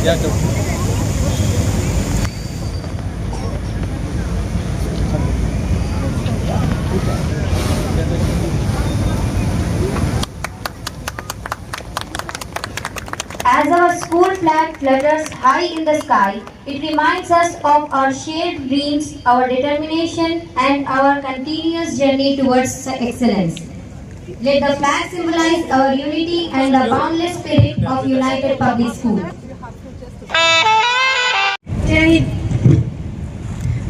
Yeah, go. As our school flag flutters high in the sky, it reminds us of our shared dreams, our determination, and our continuous journey towards excellence. Let the flag symbolize our unity and the boundless spirit of United Public School. Jai Hind.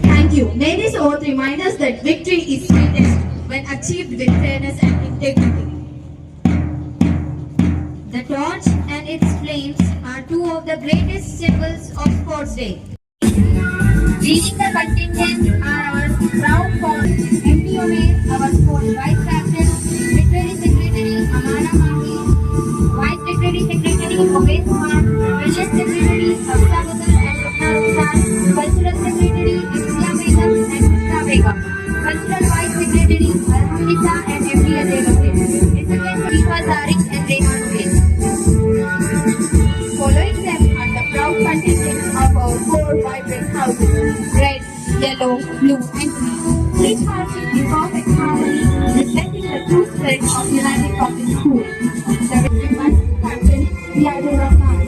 Thank you. May this oath remind us that victory is sweetest when achieved with fairness and integrity. The torch and its flames are two of the greatest symbols of Sports Day. Leading the contingent are our proud coach, MD Omer, our sports vice captain, Secretary Secretary Amara Mahi, Vice Secretary Secretary Obed Kumar, President Secretary Hafsa Batul and Rukna Rukhsar, Cultural Secretary Imtia Begum and Husna Begum, Cultural Vice Secretary Alhamdulillah and MD Ajay Gupte, Recipient Rifa Tariq and Rehan Ubaid. Following them are the proud contingents of our four vibrant houses, red, yellow, blue and green, each marching in perfect harmony, reflecting the true spirit of United Public School. The red vice captain, Riyadu Rahman.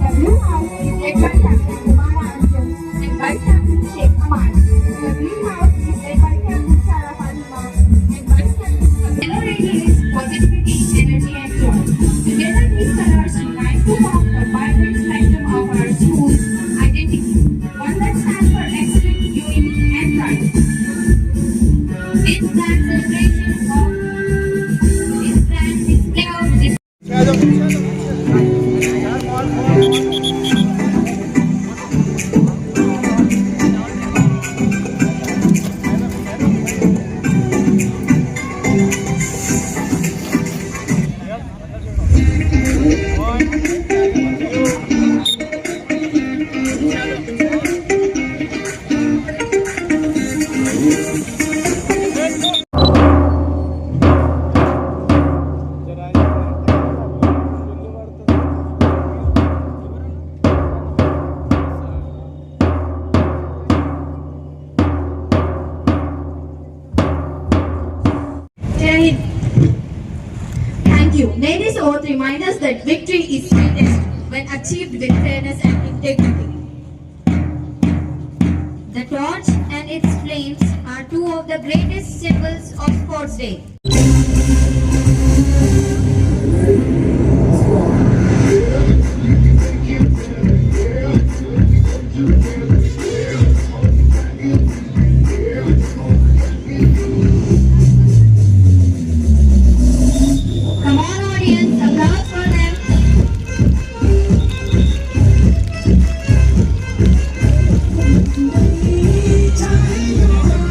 The blue house is led by Captain Kumara Anjum and Vice Captain Sheikh Ahmad. The green house is led by Captain Sarah Fatima and Vice Captain Sabir. Yellow radio is positivity, energy and joy. Together these colors unite to form the vibrant spectrum of our school's identity, one that stands for excellence, unity and pride. This grand celebration of this grand display of Jai Hind. Thank you. May this oath remind us that victory is sweetest when achieved with fairness and integrity. The torch and its flames are two of the greatest symbols of Sports Day. Come on audience, applause for them. Time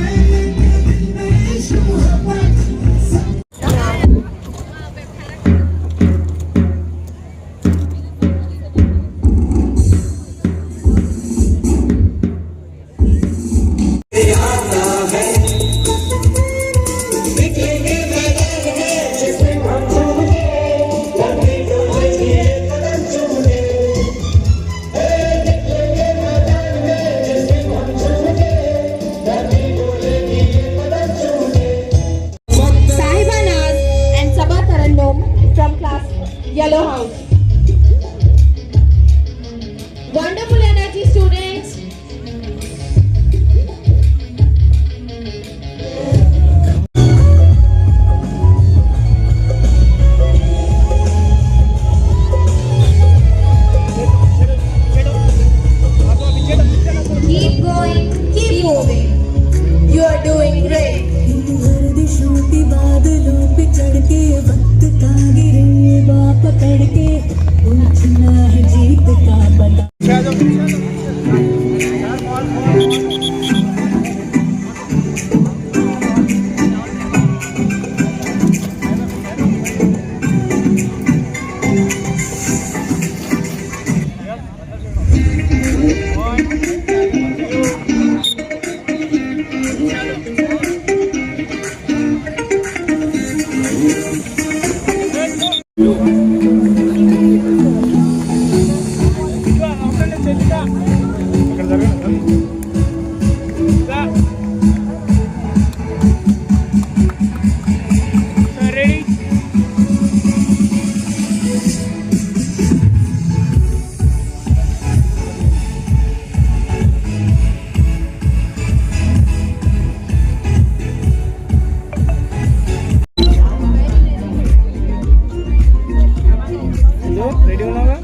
ready ఉన్నావా?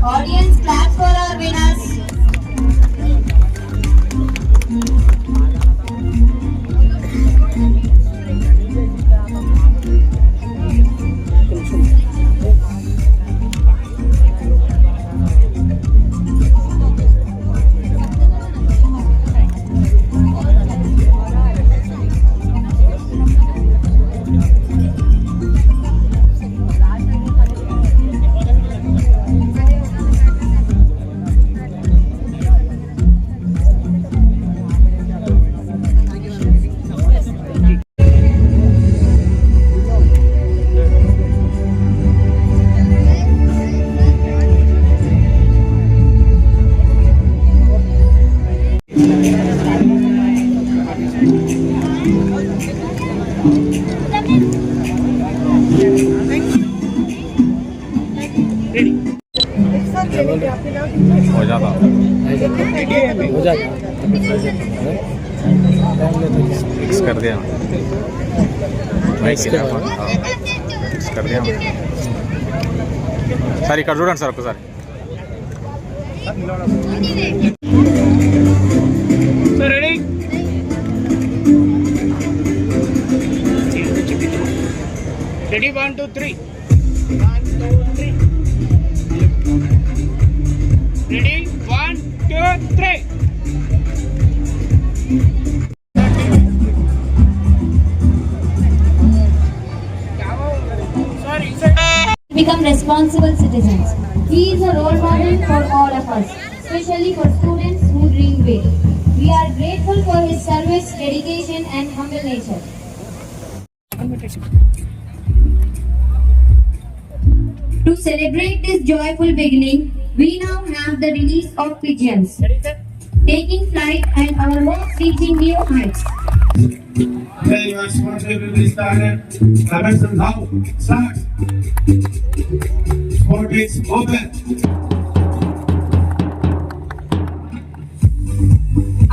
Audience, clap for our winners. हो जाता हो जाएगा mix कर दिया mix कर दिया sir ఇక్కడ చూడండి సార్ ఒకసారి sir ready ready 1 2 3 1 2 3 ready 1 2 3 Become responsible citizens. He is a role model for all of us, especially for students who dream big. We are grateful for his service, dedication and humble nature. To celebrate this joyful beginning, we now have the release of pigeons, taking flight and our hopes reaching new heights. Hey, you are sponsored to this started. Comments now. Start. Sport is open.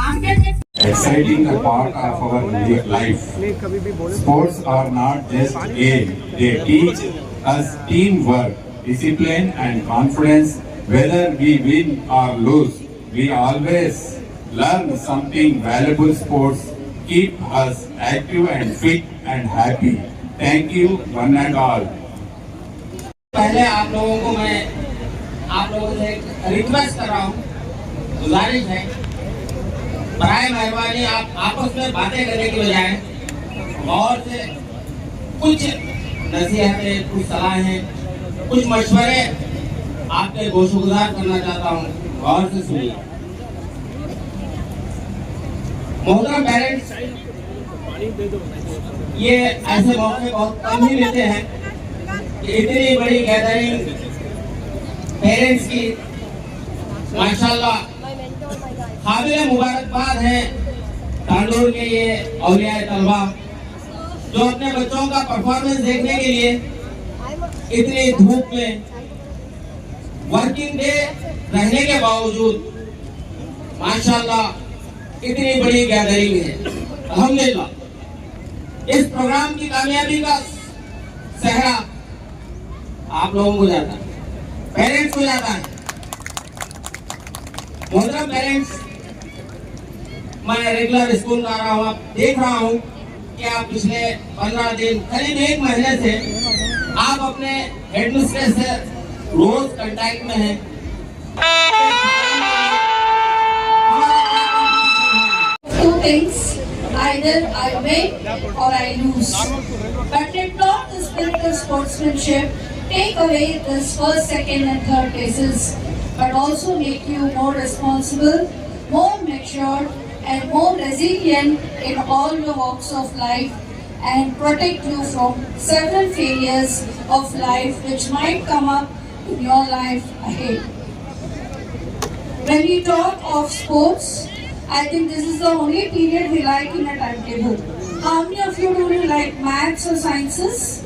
After this Exciting a part of our life. Sports are not just game. They teach us teamwork, discipline and confidence. Whether we win or lose, we always learn something valuable. Sports keep us active and fit and happy. Thank you one and all. पहले आप लोगों को मैं आप लोगों से request कर रहा हूँ, गुजारिश है, बराए मेहरबानी आप आपस में बातें करने की बजाय और से कुछ नसीहतें, कुछ सलाहें, कुछ मशवरे आपके गोशुगुजार करना चाहता हूँ, गौर से सुनिए। मोहतरम पेरेंट्स, ये ऐसे मौके बहुत कम ही मिलते हैं कि इतनी बड़ी गैदरिंग पेरेंट्स की माशाल्लाह काबिल मुबारकबाद है तांडोर के ये औलिया तलबा जो अपने बच्चों का परफॉर्मेंस देखने के लिए इतनी धूप में वर्किंग डे रहने के बावजूद माशाल्लाह इतनी बड़ी गैदरिंग है। अल्हम्दुलिल्लाह इस प्रोग्राम की कामयाबी का सहरा आप लोगों को जाता है, पेरेंट्स को जाता है। मोहतरम पेरेंट्स, मैं रेगुलर स्कूल जा रहा हूँ, आप देख रहा हूँ कि आप पिछले 15 दिन करीब 1 महीने से आप अपने हेडमिस्ट्रेस से रोज कांटेक्ट में हैं। Two things, either I win or I lose. But let not the spirit of sportsmanship take away this first, second and third places, but also make you more responsible, more matured and more resilient in all your walks of life and protect you from several failures of life which might come up in your life ahead. When we talk of sports, I think this is the only period we like in a timetable. How many of you do you like maths or sciences?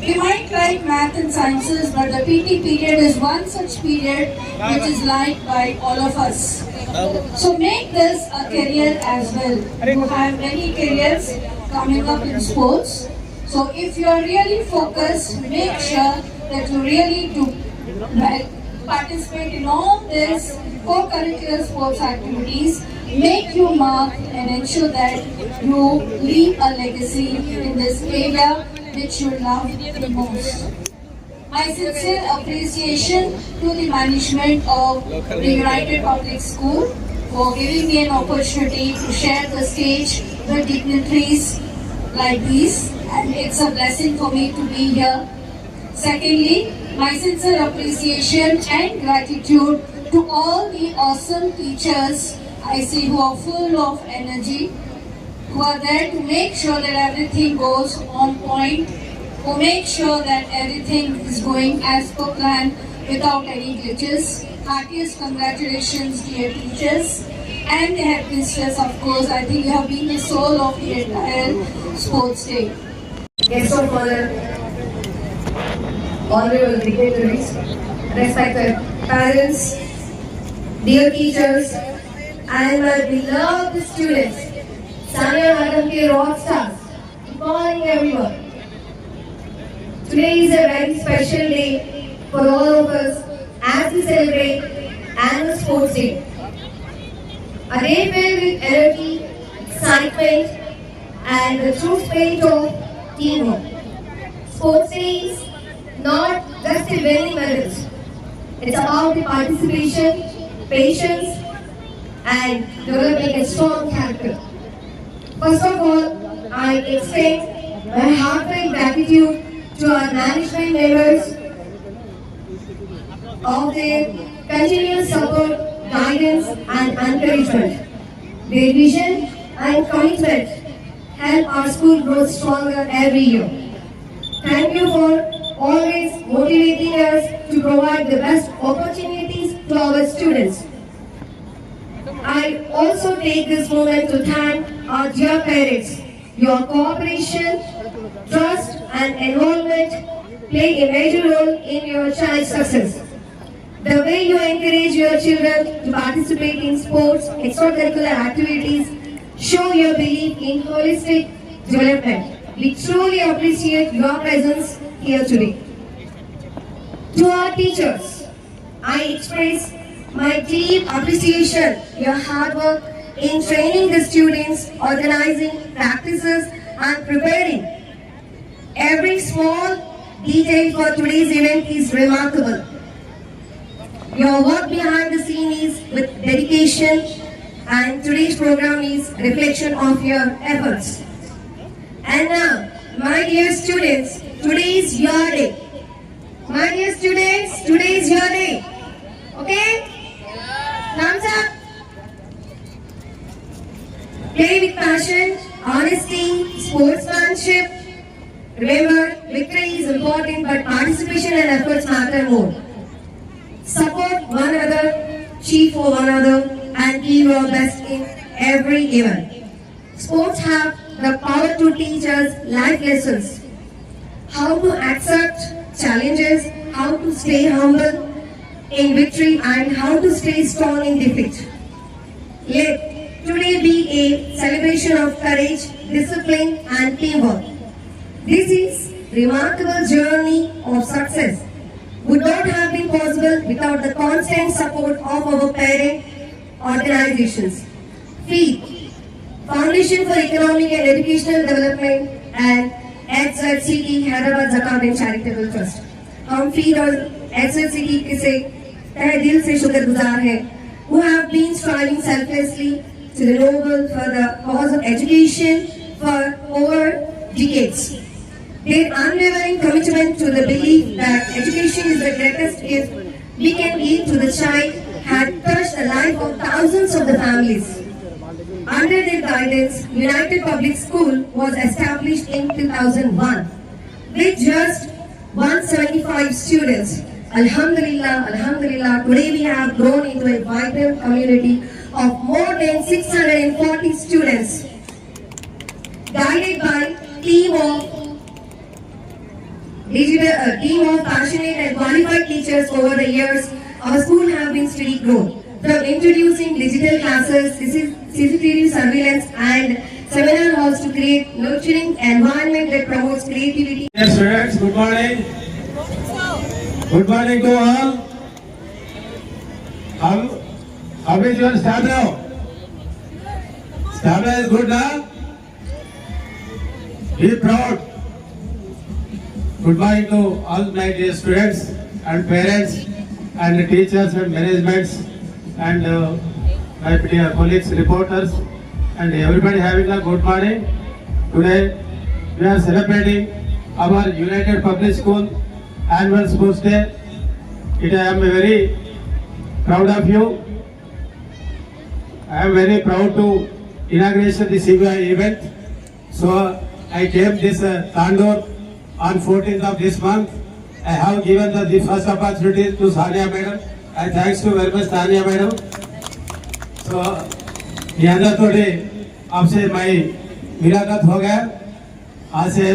We might like math and sciences, but the PT period is one such period which is liked by all of us. So make this a career as well. You have many careers coming up in sports. So if you are really focused, make sure that you really do participate in all these co-curricular sports activities. Make your mark and ensure that you leave a legacy in this area which you love the most. My sincere appreciation to the management of the United Public School for giving me an opportunity to share the stage with dignitaries like these, and it's a blessing for me to be here. Secondly, my sincere appreciation and gratitude to all the awesome teachers I see who are full of energy, who are there to make sure that everything goes on point, who make sure that everything is going as per plan without any glitches. Heartiest congratulations, dear teachers, and the headmistress, of course. I think you have been the soul of the entire sports day. Guests of honor, honorable dignitaries, respected parents, dear teachers, and my beloved students, Sanya Madam K rock stars. Good morning, everyone. Today is a very special day for all of us as we celebrate annual sports day. A day filled with energy, excitement, and the true spirit of teamwork. Sports day is not just a winning medals. It's about the participation, patience, and developing a strong character. First of all, I extend my heartfelt gratitude to our management members of their continuous support, guidance, and encouragement. Their vision and commitment help our school grow stronger every year. Thank you for always motivating us to provide the best opportunities to our students. I also take this moment to thank our dear parents. Your cooperation, trust, and involvement play a major role in your child's success. The way you encourage your children to participate in sports, extracurricular activities, show your belief in holistic development. We truly appreciate your presence here today. To our teachers, I express my deep appreciation your hard work in training the students, organizing practices, and preparing. Every small detail for today's event is remarkable. Your work behind the scene is with dedication, and today's program is a reflection of your efforts. And now, my dear students, today is your day. My dear students, today is your day. Okay? Thumbs up. Play with passion, honesty, sportsmanship. Remember, victory is important, but participation and efforts matter more. Support one another, cheer for one another, and give your best in every event. Sports have the power to teach us life lessons. How to accept challenges, how to stay humble in victory, and how to stay strong in defeat. Let today be a celebration of courage, discipline, and teamwork. This is a remarkable journey of success. Would not have been possible without the constant support of our parent organizations. FEED, Foundation for Economic and Educational Development, and HZCT Hyderabad Zakat and Charitable Trust. हम FEED और HZCT के से तहे दिल से शुक्रगुजार हैं, who have been striving selflessly to the noble for the cause of education for over decades. Their unwavering commitment to the belief that education is the greatest gift we can give to the child had touched the life of thousands of the families. Under their guidance, United Public School was established in 2001 with just 175 students. Alhamdulillah, Alhamdulillah, today we have grown into a vibrant community of more than 640 students. Guided by team of passionate and qualified teachers over the years, our school have been steady growth. From introducing digital classes, CCTV surveillance and seminar halls to create nurturing environment that promotes creativity. Dear students, good morning. Good morning to all. How is your stamina? Stamina is good now? Be proud. Good morning to all my dear students and parents and teachers and managements and my dear colleagues, reporters and everybody having a good morning. Today we are celebrating our United Public School Annual Sports Day. I am very proud of you. I am very proud to inauguration this event. So I came this Tandoor on 14th of this month. I have given the first opportunity to Sania Madam. I thanks to very much Sania Madam. So यहाँ थोड़े आपसे मैं मुलाकात हो गया. आज से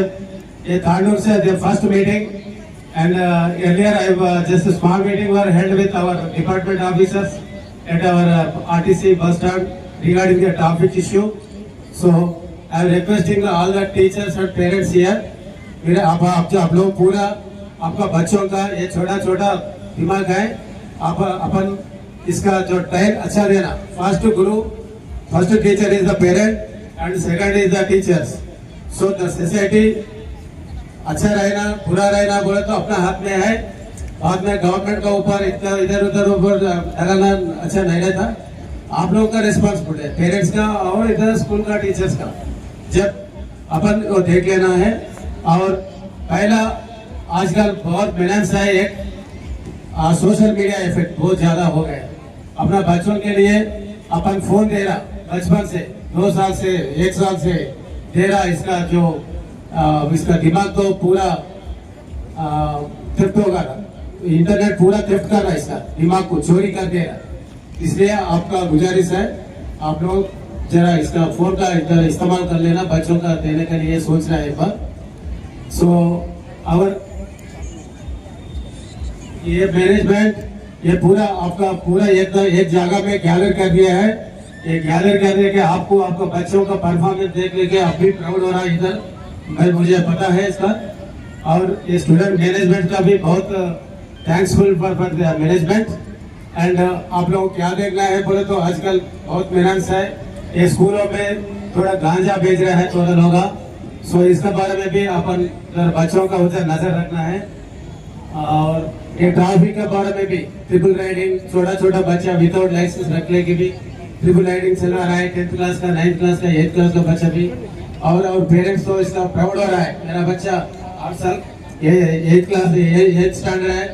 ये तांडूर से the first meeting and earlier I just a small meeting were held with our department officers at our RTC bus stand regarding the traffic issue. So I am requesting all the teachers and parents here. मेरे आप लोग पूरा आपका बच्चों का ये छोटा छोटा दिमाग है. आप अपन इसका जो टाइम अच्छा देना. First teacher is the parent and second is the teachers. So the society अच्छा रहना बुरा रहना बोले तो अपना हाथ में है. बाद में गवर्नमेंट का ऊपर इधर उधर ऊपर लगाना अच्छा नहीं रहता. आप लोगों का रिस्पॉन्सिबिलिटी है, पेरेंट्स का और इधर स्कूल का टीचर्स का. जब अपन को देख लेना है. और पहला आजकल बहुत मेहनत है. एक सोशल मीडिया इफेक्ट बहुत ज्यादा हो गया. अपना बच्चों के लिए अपन फोन दे रहा बचपन से 2 साल से 1 साल से दे रहा. इसका जो इसका दिमाग तो पूरा थ्रिफ्ट होगा. इंटरनेट पूरा थ्रिफ्ट कर रहा है, इसका दिमाग को चोरी कर दे रहा. इसलिए आपका गुजारिश है आप लोग जरा इसका फोन का इस्तेमाल कर लेना. बच्चों का देने के लिए सोच रहा है एक बार. सो और ये मैनेजमेंट ये पूरा आपका पूरा एक जगह में गैदर कर दिया है. ये गैदर कर दिया कि आपको आपको बच्चों का परफॉर्मेंस देख लेके आप भी प्राउड हो रहा है इधर. भाई मुझे पता है इसका. और ये स्टूडेंट मैनेजमेंट का भी बहुत थैंक्सफुल फॉर मैनेजमेंट. एंड आप लोगों को क्या देखना है बोले तो आजकल बहुत मेहनत है. ये स्कूलों में थोड़ा गांजा बेच रहा है थोड़ा लोग. सो इसके बारे में भी अपन बच्चों का उधर नजर रखना है. और ये ट्रैफिक के बारे में भी ट्रिपल राइडिंग छोटा छोटा बच्चा विदाउट लाइसेंस रखने की भी ट्रिपल राइडिंग चला रहा है. 10th क्लास का 9th क्लास का 8th क्लास का बच्चा भी. और पेरेंट्स तो इसका प्राउड हो रहा है. मेरा बच्चा 8 साल ये 8th क्लास 8th स्टैंडर्ड है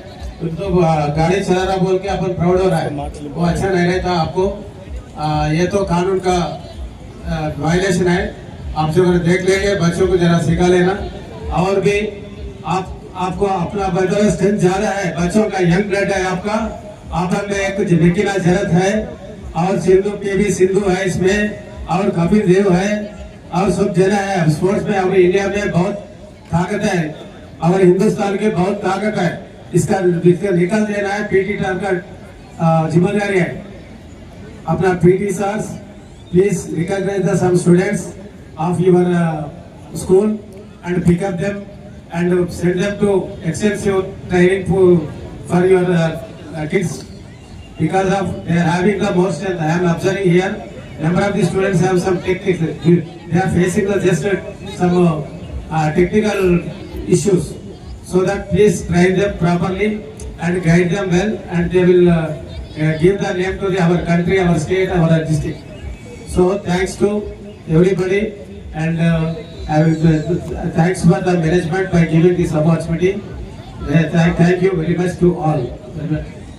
तो गाड़ी चला रहा बोल के अपन प्राउड हो रहा है. वो अच्छा नहीं रहता. आपको ये तो कानून का वायलेशन है. आप जो देख लेंगे बच्चों को जरा सिखा लेना. और भी आपको अपना बदल स्ट्रेंथ ज्यादा है. बच्चों का यंग ब्लड है आपका. आप में एक निकिला जरत है और सिंधु PV सिंधु है इसमें और कपिल देव है और सब जना है. स्पोर्ट्स में हमारे इंडिया में बहुत ताकत है. हमारे हिंदुस्तान के बहुत ताकत है. इसका निकल देना है. PT टाइम का जिम्मेदारी है. अपना PT sir please recognise the some students of your school and pick up them and send them to extensive training for your kids because of they are having the most strength. I am observing here number of the students have some technical, they are facing just some technical issues. So that please train them properly and guide them well and they will give the name to our country, our state, our district. So thanks to everybody. And thanks for the management by giving this opportunity. Thank you very much to all.